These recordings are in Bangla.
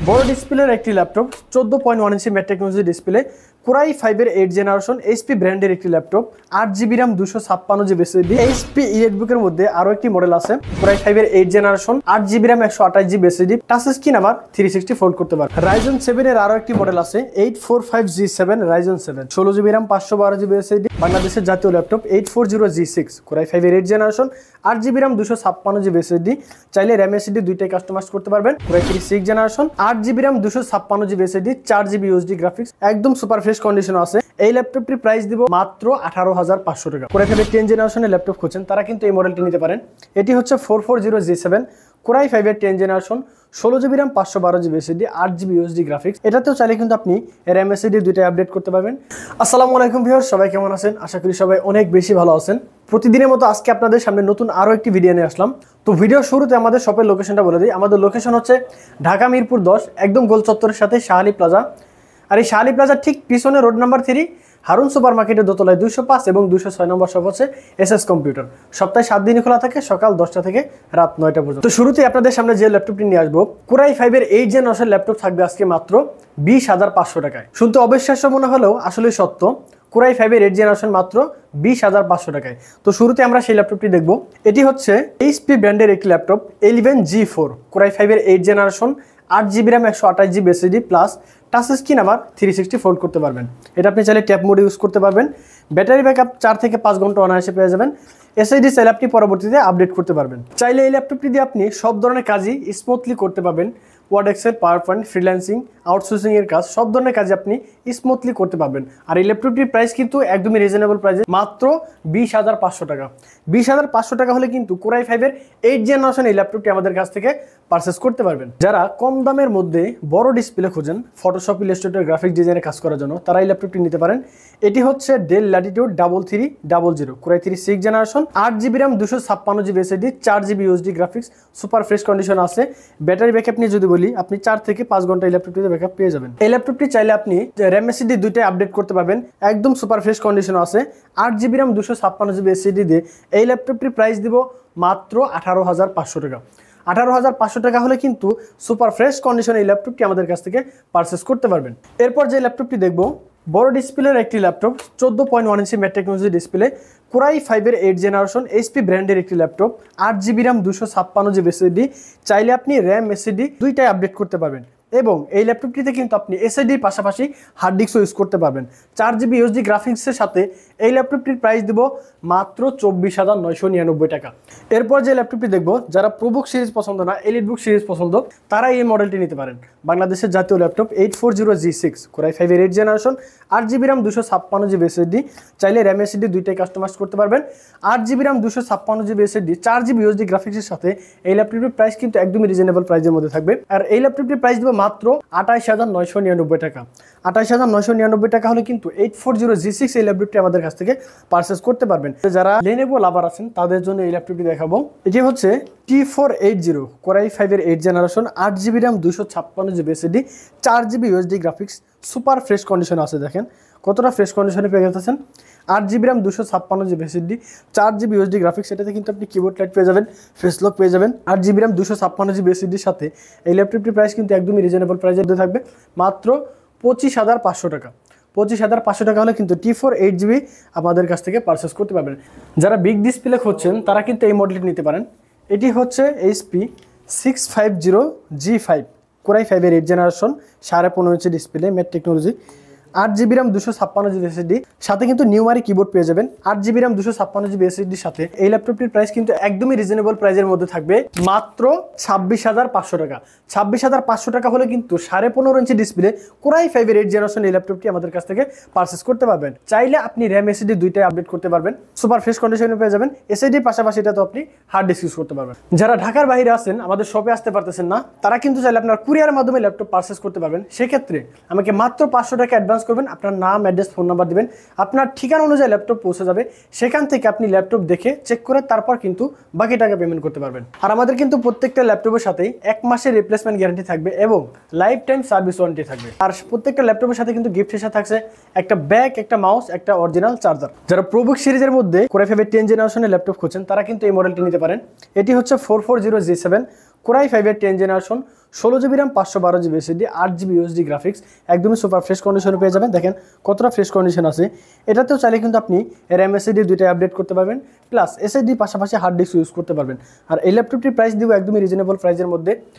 বড় ডিসপ্লের একটি laptop 14.1 inch matte technology display core i 5 এর 8 জেনারেশন এইচপি ব্র্যান্ডের একটি laptop 8GB RAM 256GB SSD HP ইরেটবুকের মধ্যে আরো একটি মডেল আছে কোরাই 5 এর 8 generation 8GB RAM 128GB SSD touch screen আবার 360 ফোল্ড করতে পারে। Ryzen 7 এর আরো একটি মডেল আছে 845G7 Ryzen 7 16GB RAM 512GB SSD বাংলাদেশের জাতীয় ল্যাপটপ 840G6 কোরাই 5 এর 8 generation 8GB RAM 256GB SSD চাইলে RAM SSD দুইটাই কাস্টমাইজ করতে পারবেন। Core i 6 generation 8GB RAM 256GB SSD 4GB USD graphics একদম সুপার ফ্রেশ কন্ডিশন আছে। এই ল্যাপটপটির প্রাইস দিব মাত্র 18,500 টাকা। কোরাই 5 এর 10 জেনারেশনের ল্যাপটপ খুঁজছেন তারা কিন্তু এই মডেলটি নিতে পারেন। এটি হচ্ছে 440G7 কোরাই 5 এর 10 generation 16GB RAM 512GB SSD 8GB USD graphics এটাতেও চাইলে কিন্তু আপনি RAM SSD দুইটাই আপডেট করতে পারবেন। আসসালামু আলাইকুম ভিউয়ার্স, সবাই কেমন আছেন? আশা করি সবাই অনেক বেশি ভালো আছেন। প্রতিদিনের মতো আজকে আপনাদের সামনে নতুন আরো একটি ভিডিও নিয়ে আসলাম। তো ভিডিওর শুরুতে আমাদের শপের লোকেশনটা বলে দিই। আমাদের লোকেশন হচ্ছে ঢাকা মিরপুর 10 একদম গোল চত্বরের সাথে শাহালি প্লাজা। আর এই শাহালি প্লাজার ঠিক পিছনে রোড নাম্বার 3 হারুন সুপার মার্কেটের দোতলায় 205 এবং 206 নম্বর শপ হচ্ছে SS কম্পিউটার। সপ্তাহে 7 দিনই খোলা থাকে, সকাল 10টা থেকে রাত 9টা পর্যন্ত। তো শুরুতেই আপনাদের সামনে যে ল্যাপটপটি নিয়ে আসবো কোরাই 5 এর 8 জেনারেশন ল্যাপটপ থাকবে আজকে মাত্র 20,500 টাকায়। শুনতে অবিশ্বাস্য মনে হলেও আসলে সত্য, কোরাই 5 এর 8 জেনারেশন মাত্র 20,500 টাকায়। তো শুরুতে আমরা সেই ল্যাপটপটি দেখব। এটি হচ্ছে এইচপি ব্র্যান্ডের একটি ল্যাপটপ 11G4 কোরাই 5 এর 8 generation 8GB RAM 128GB SSD plus touch screen আবার 360 ফোল্ড করতে পারবেন। এটা আপনি চাইলে ট্যাব মোডে ইউজ করতে পারবেন। ব্যাটারি ব্যাকআপ 4 থেকে 5 ঘন্টা অনায়াসে পেয়ে যাবেন। এসএসডি চাইলে আপনি পরবর্তীতে আপডেট করতে পারবেন। চাইলে এই ল্যাপটপটি দিয়ে আপনি সব ধরনের কাজই স্মুথলি করতে পারবেন। Word, Excel, PowerPoint, freelancing, outsourcing এর কাজ সব ধরনের কাজ আপনি স্মুথলি করতে পারবেন। আর এই ল্যাপটপটির প্রাইস কিন্তু একদমই রিজনেবল প্রাইসে মাত্র 20,500 টাকা। 20,500 টাকা হলে কিন্তু কোরাই 5 এর 8 জেনারেশন এই ল্যাপটপটি আমাদের কাছ থেকে পারচেস করতে পারবেন। যারা কম দামের মধ্যে বড় ডিসপ্লে খোঁজেন ফটোশপ, ইলাস্ট্রেটর, গ্রাফিক ডিজাইনে কাজ করার জন্য তারা এই ল্যাপটপটি নিতে পারেন। এটি হচ্ছে del Latitude 3300 core i 6 generation 8GB RAM 256GB SSD 4GB USD graphics super fresh condition আছে। ব্যাটারি ব্যাকআপ নিয়ে যদি বলি আপনি 4 থেকে 5 ঘন্টা এই ল্যাপটপটিতে ব্যাকআপ পেয়ে যাবেন। এই ল্যাপটপটি চাইলে আপনি RAM SSD দুইটাই আপডেট করতে পারবেন। একদম সুপার ফ্রেশ কন্ডিশন আছে। 8GB RAM 256GB SSD দিয়ে এই ল্যাপটপটির প্রাইস দিব মাত্র 18,500 টাকা। 18,500 টাকা হলে কিন্তু সুপার ফ্রেশ কন্ডিশনে এই ল্যাপটপটি আমাদের কাছ থেকে পারচেস করতে পারবেন। এরপর যে ল্যাপটপটি দেখব বড় ডিসপ্লের একটি laptop 14.1 inch matte technology display core i 5 এর 8 জেনারেশন এইচপি ব্র্যান্ডের একটি laptop 8GB RAM 256GB SSD চাইলে আপনি RAM SSD দুইটাই আপডেট করতে পারবেন। এবং এই ল্যাপটপটিতে কিন্তু আপনি এসএসডির পাশাপাশি হার্ড ডিস্কও ইউজ করতে পারবেন। 4GB USD গ্রাফিক্সের সাথে এই ল্যাপটপটির প্রাইস দিব মাত্র 24,999 টাকা। এরপর যে ল্যাপটপটি দেখব যারা প্রোবুক সিরিজ পছন্দ না এলিটবুক সিরিজ পছন্দ তারা এই মডেলটি নিতে পারেন। বাংলাদেশের জাতীয় ল্যাপটপ 840G6 কোরাই 5 এর 8 generation 8GB RAM 256GB SSD চাইলে RAM SSD দুইটাই কাস্টমাইজ করতে পারবেন। 8GB RAM 256GB SSD 4GB USD গ্রাফিক্সের সাথে এই ল্যাপটপটির প্রাইস কিন্তু একদমই রিজনেবল প্রাইসের মধ্যে থাকবে। আর এই ল্যাপটপটির প্রাইস দিব মাত্র 28,999 টাকা। 28,999 টাকা হলে কিন্তু 840G6 এই ল্যাপটপটি আমাদের কাছ থেকে পারচেস করতে পারবেন। যারা Lenovo লাভার আছেন তাদের জন্য এই ল্যাপটপটি দেখাবো। এটি হচ্ছে T480 কোরাই 5 এর 8 generation 8GB RAM 256GB SSD 4GB USD graphics super fresh condition আছে। দেখেন কতটা ফ্রেশ কন্ডিশনে পেয়ে যাচ্ছেন। 8GB RAM 256GB SSD 4GB USD graphics এটাতে কিন্তু আপনি কিবোর্ড লাইট পেয়ে যাবেন, ফেস লক পেয়ে যাবেন। 8GB RAM 256GB SSD এর সাথে এই ল্যাপটপটির প্রাইস কিন্তু একদমই রিজনেবল প্রাইসের মধ্যে থাকবে মাত্র 25,500 টাকা। 25,500 টাকা হলে কিন্তু T480 আমাদের কাছ থেকে পারচেস করতে পারবেন। যারা বিগ ডিসপ্লে খুঁজছেন তারা কিন্তু এই মডেলটি নিতে পারেন। এটি হচ্ছে HP 650G5 কোরাই 5 এর 8 generation 15.5 inch display matte technology 8GB RAM 256GB SSD সাথে কিন্তু নিউমারি কিবোর্ড পেয়ে যাবেন। 8GB RAM 256GB SSD সাথে এই ল্যাপটপটির প্রাইস কিন্তু একদমই রিজনেবল প্রাইসের মধ্যে থাকবে মাত্র 26,500 টাকা। 26,500 টাকা হলে কিন্তু 15.5 ইঞ্চি ডিসপ্লে কোরাই 5 এর 8 জেনারেশন এই ল্যাপটপটি আমাদের কাছ থেকে পারচেস করতে পারবেন। চাইলে আপনি RAM SSD দুইটাই আপডেট করতে পারবেন। সুপার ফ্রেশ কন্ডিশনে পেয়ে যাবেন। এসএসডির পাশাপাশি এটা তো আপনি হার্ড ডিস্ক ইউজ করতে পারবেন। যারা ঢাকার বাইরে আছেন আমাদের শপে আসতে পারতেছেন না তারা কিন্তু চাইলে আপনার কুরিয়ারের মাধ্যমে ল্যাপটপ পারচেস করতে পারবেন। সেক্ষেত্রে আমাকে মাত্র 500 টাকা অ্যাডভান্স করবেন, আপনার নাম, অ্যাড্রেস, ফোন নাম্বার দিবেন, আপনার ঠিকানা অনুযায়ী ল্যাপটপ পৌঁছে যাবে। সেখান থেকে আপনি ল্যাপটপ দেখে চেক করে তারপর কিন্তু বাকি টাকা পেমেন্ট করতে পারবেন। আর আমাদের কিন্তু প্রত্যেকটা ল্যাপটপের সাথেই 1 মাসের রিপ্লেসমেন্ট গ্যারান্টি থাকবে এবং লাইফ টাইম সার্ভিস ওয়ারেন্টি থাকবে। আর প্রত্যেকটা ল্যাপটপের সাথে কিন্তু গিফট হিসেবে থাকছে একটা ব্যাগ, একটা মাউস, একটা অরিজিনাল চার্জার। যারা প্রোবুক সিরিজের মধ্যে কোরাই 5 এর 10 জেনারেশনের ল্যাপটপ খুঁজছেন তারা কিন্তু এই মডেলটি নিতে পারেন। এটি হচ্ছে 440G7 কোরাই 5 এর 10 generation 16 GB RAM 512 GB SSD 8 GB USD graphics একদমই সুপার ফ্রেশ কন্ডিশনে পেয়ে যাবেন। দেখেন কতটা ফ্রেশ কন্ডিশন আছে। এটাতেও চাইলে কিন্তু আপনি RAM SSD দুইটাই আপডেট করতে পারবেন, প্লাস SSD পাশাপাশি হার্ড ডিস্ক ইউজ করতে পারবেন। আর এই ল্যাপটপটির প্রাইস দিব একদমই রিজনেবল প্রাইসের মধ্যে,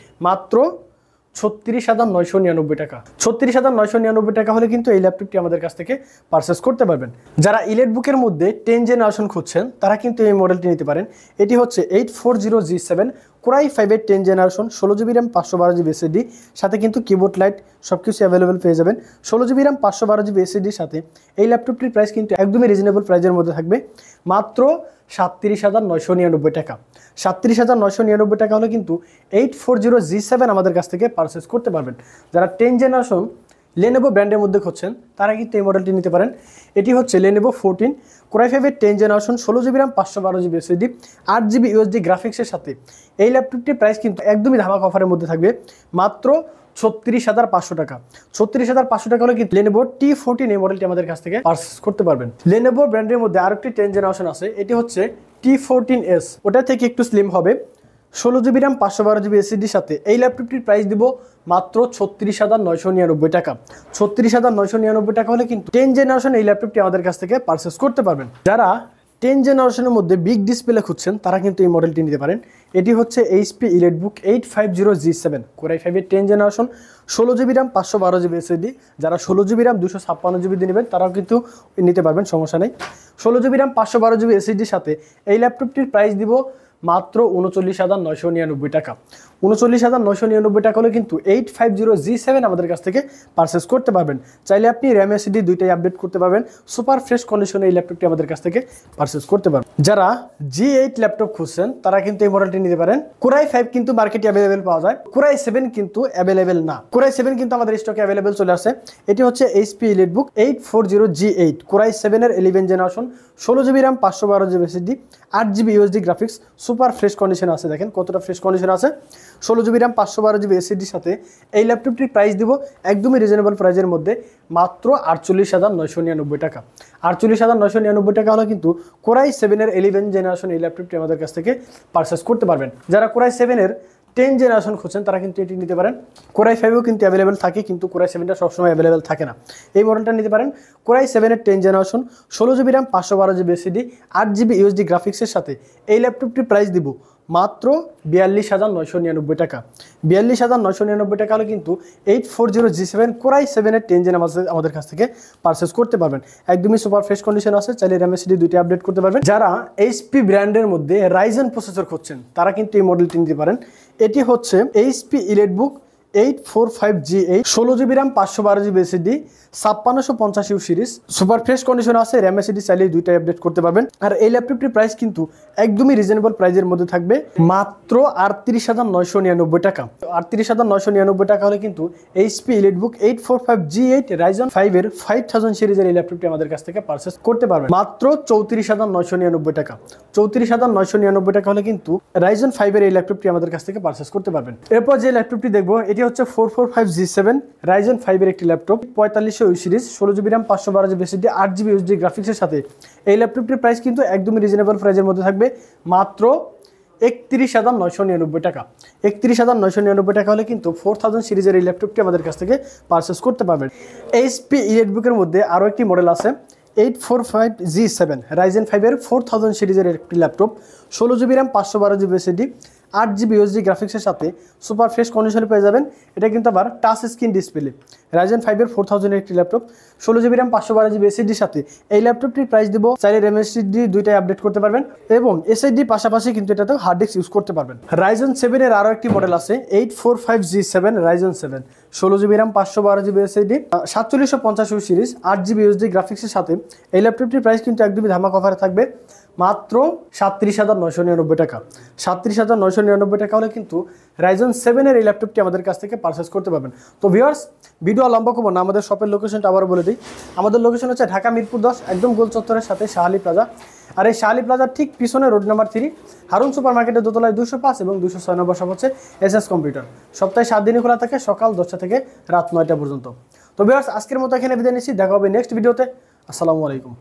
মাত্র 36,999 টাকা। 36,999 টাকা হলে কিন্তু এই ল্যাপটপটি আমাদের কাছ থেকে পারচেস করতে পারবেন। যারা ইলেটবুকের মধ্যে 10 জেনারেশন খুঁজছেন তারা কিন্তু এই মডেলটি নিতে পারেন। এটি হচ্ছে 840G7 Core i5 এর 10 generation, 16 GB RAM 512 GB SSD, সাথে কিন্তু কিবোর্ড লাইট সব কিছু অ্যাভেলেবেল পেয়ে যাবেন। 16 GB RAM 512 GB SSDর সাথে এই ল্যাপটপটির প্রাইস কিন্তু একদমই রিজনেবল প্রাইসের মধ্যে থাকবে, মাত্র 37,999 টাকা। 37,999 টাকা হলে কিন্তু 840G7 আমাদের কাছ থেকে পারচেস করতে পারবেন। যারা 10 জেনারেশন Lenovo ব্র্যান্ডের মধ্যে খুঁজছেন তারা কিন্তু এই মডেলটি নিতে পারেন। এটি হচ্ছে Lenovo 14 Core i5 এর 10 generation, 16 GB RAM 512 GB SSD 8 GB USD গ্রাফিক্সের সাথে এই ল্যাপটপটির প্রাইস কিন্তু একদমই ধামাকা অফারের মধ্যে থাকবে, মাত্র 36,500 টাকা। 36,500 টাকা হলে কিন্তু Lenovo T14 এই মডেলটি আমাদের কাছ থেকে পারচেস করতে পারবেন। Lenovo ব্র্যান্ডের মধ্যে আরেকটি 10 জেনারেশন আছে, এটি হচ্ছে T14s, ওটা থেকে একটু স্লিম হবে, 16 GB RAM 512 GB SSDর সাথে এই ল্যাপটপটির প্রাইস দিব মাত্র 36,999 টাকা। 36,999 টাকা হলে কিন্তু 10 জেনারেশন এই ল্যাপটপটি আমাদের কাছ থেকে পারচেস করতে পারবেন। যারা 10 জেনারেশনের মধ্যে বিগ ডিসপ্লে খুঁজছেন তারা কিন্তু এই মডেলটি নিতে পারেন। এটি হচ্ছে HP EliteBook 850G7 Core i5 এর 10 generation, 16 GB RAM 512 GB SSD। যারা 16 GB RAM 256 GB দিয়ে নেবেন তারাও কিন্তু নিতে পারবেন, সমস্যা নেই। 16 GB RAM 512 GB SSDর সাথে এই ল্যাপটপটির প্রাইস দিব মাত্র 39,999 টাকা। 39,999 টাকা হলে কিন্তু 850G7 আমাদের কাছ থেকে পারচেস করতে পারবেন। চাইলে আপনি RAM SSD দুইটাই আপডেট করতে পারবেন। সুপার ফ্রেশ কন্ডিশনে এই ল্যাপটপটি আমাদের কাছ থেকে পারচেস করতে পারবেন। যারা G8 ল্যাপটপ খুঁজছেন তারা কিন্তু এই মডেলটি নিতে পারেন। Core i5 কিন্তু মার্কেটে অ্যাভেলেবেল পাওয়া যায়, Core i7 কিন্তু অ্যাভেলেবেল না। Core i7 কিন্তু আমাদের স্টকে অ্যাভেলেবেল চলে আসে। এটি হচ্ছে HP EliteBook 840G8 Core i7 এর 11 generation, 16 GB RAM 512 GB SSD 8 GB USD graphics, super fresh condition আছে। দেখেন কতটা ফ্রেশ কন্ডিশন আছে। 16 GB RAM 512 GB SSDর সাথে এই ল্যাপটপটির প্রাইস দিব একদমই রিজনেবল প্রাইসের মধ্যে, মাত্র 48,999 টাকা। 48,999 টাকা হলে কিন্তু Core i7 এর 11 জেনারেশন এই ল্যাপটপটি আমাদের কাছ থেকে পারচেস করতে পারবেন। যারা Core i7 এর 10 জেনারেশন খুঁজছেন তারা কিন্তু এটি নিতে পারেন। Core i5ও কিন্তু অ্যাভেলেবেল থাকে, কিন্তু Core i7টা সবসময় অ্যাভেলেবেল থাকে না। এই মডেলটা নিতে পারেন। Core i7 এর 10 generation, 16 GB RAM 512 GB SSD 8 GB USD গ্রাফিক্সের সাথে এই ল্যাপটপটির প্রাইস দিব মাত্র 42,999 টাকা। 42,999 টাকা হলে কিন্তু 840G7 Core i7 এর 10 জেন আমাদের কাছ থেকে পারচেস করতে পারবেন। একদমই সুপার ফ্রেশ কন্ডিশন আছে, চাইলে RAM SSD দুইটা আপডেট করতে পারবেন। যারা HP ব্র্যান্ডের মধ্যে Ryzen প্রসেসর খুঁজছেন তারা কিন্তু এই মডেলটি নিতে পারেন। এটি হচ্ছে HP EliteBook 845G8 16 GB RAM 512 GB SSD 5650 series, super fresh condition আছে। RAM SSD চাইলে দুইটাই আপডেট করতে পারবেন। আর এই ল্যাপটপটির প্রাইস কিন্তু একদমই রিজনেবল প্রাইসের মধ্যে থাকবে, মাত্র 38,999 টাকা। 38,999 টাকা হলে কিন্তু HP EliteBook 845G8 Ryzen 5 এর 5000 সিরিজের এই ল্যাপটপটি আমাদের কাছ থেকে পারচেস করতে পারবেন, মাত্র 34,999 টাকা। 34,999 টাকা হলে কিন্তু Ryzen 5 এর এই ল্যাপটপটি আমাদের কাছ থেকে পারচেস করতে পারবেন। এরপর যে ল্যাপটপটি দেখবো এটি হচ্ছে 445G7 Ryzen 5 এর একটি laptop, 4500 series, 16 GB RAM 512 GB SSD 8 GB USD গ্রাফিক্সের সাথে এই ল্যাপটপটির প্রাইস কিন্তু একদমই রিজনেবল প্রাইসের মধ্যে থাকবে, মাত্র 31,999 টাকা। 31,999 টাকা হলে কিন্তু 4000 সিরিজের এই ল্যাপটপটি আমাদের কাছ থেকে পারচেস করতে পারবেন। HP EliteBook এর মধ্যে আরও একটি মডেল আছে, 845G7 Ryzen 5 এর 4000 সিরিজের একটি laptop, 16 GB RAM 512 GB SSD 8 GB USD গ্রাফিক্সের সাথে সুপার ফ্রেশ কন্ডিশনে পেয়ে যাবেন। এটা কিন্তু আবার টাচ স্ক্রিন ডিসপ্লে। Ryzen 5 এর 4000 এর একটি laptop, 16 GB RAM 512 GB SSD সাথে এই ল্যাপটপটির প্রাইস দিব, চাইলে RAM SSD দুইটাই আপডেট করতে পারবেন এবং SSD পাশাপাশি কিন্তু এটাতেও হার্ড ডিস্ক ইউজ করতে পারবেন। Ryzen 7 এর আরও একটি মডেল আছে, 845G7 Ryzen 7 16 GB RAM 512 GB SSD 4750 series 8 GB USD গ্রাফিক্সের সাথে এই ল্যাপটপটির প্রাইস কিন্তু একদমই ধামাকা অফারে থাকবে, মাত্র 37,999 টাকা। 37,999 টাকা হলে কিন্তু Ryzen 7 এর এই ল্যাপটপটি আমাদের কাছ থেকে পারচেস করতে পারবেন। তো ভিউয়ার্স, ভিডিও লম্বা করবো না, আমাদের শপের লোকেশনটা আবারও বলে দিই। আমাদের লোকেশন হচ্ছে ঢাকা মিরপুর 10, একদম গোল চত্বরের সাথে শাহালি প্লাজা। আর এই শাহালি প্লাজার ঠিক পিছনে রোড নাম্বার 3 হারুন সুপার মার্কেটের দোতলায় 205 এবং 206 নম্বর শপ হচ্ছে SS কম্পিউটার। সপ্তাহে 7 দিনই খোলা থাকে, সকাল 10টা থেকে রাত 9টা পর্যন্ত। তো ভিউয়ার্স, আজকের মতো এখানে বিদায় নিচ্ছি, দেখা হবে নেক্সট ভিডিওতে। আসসালামু আলাইকুম।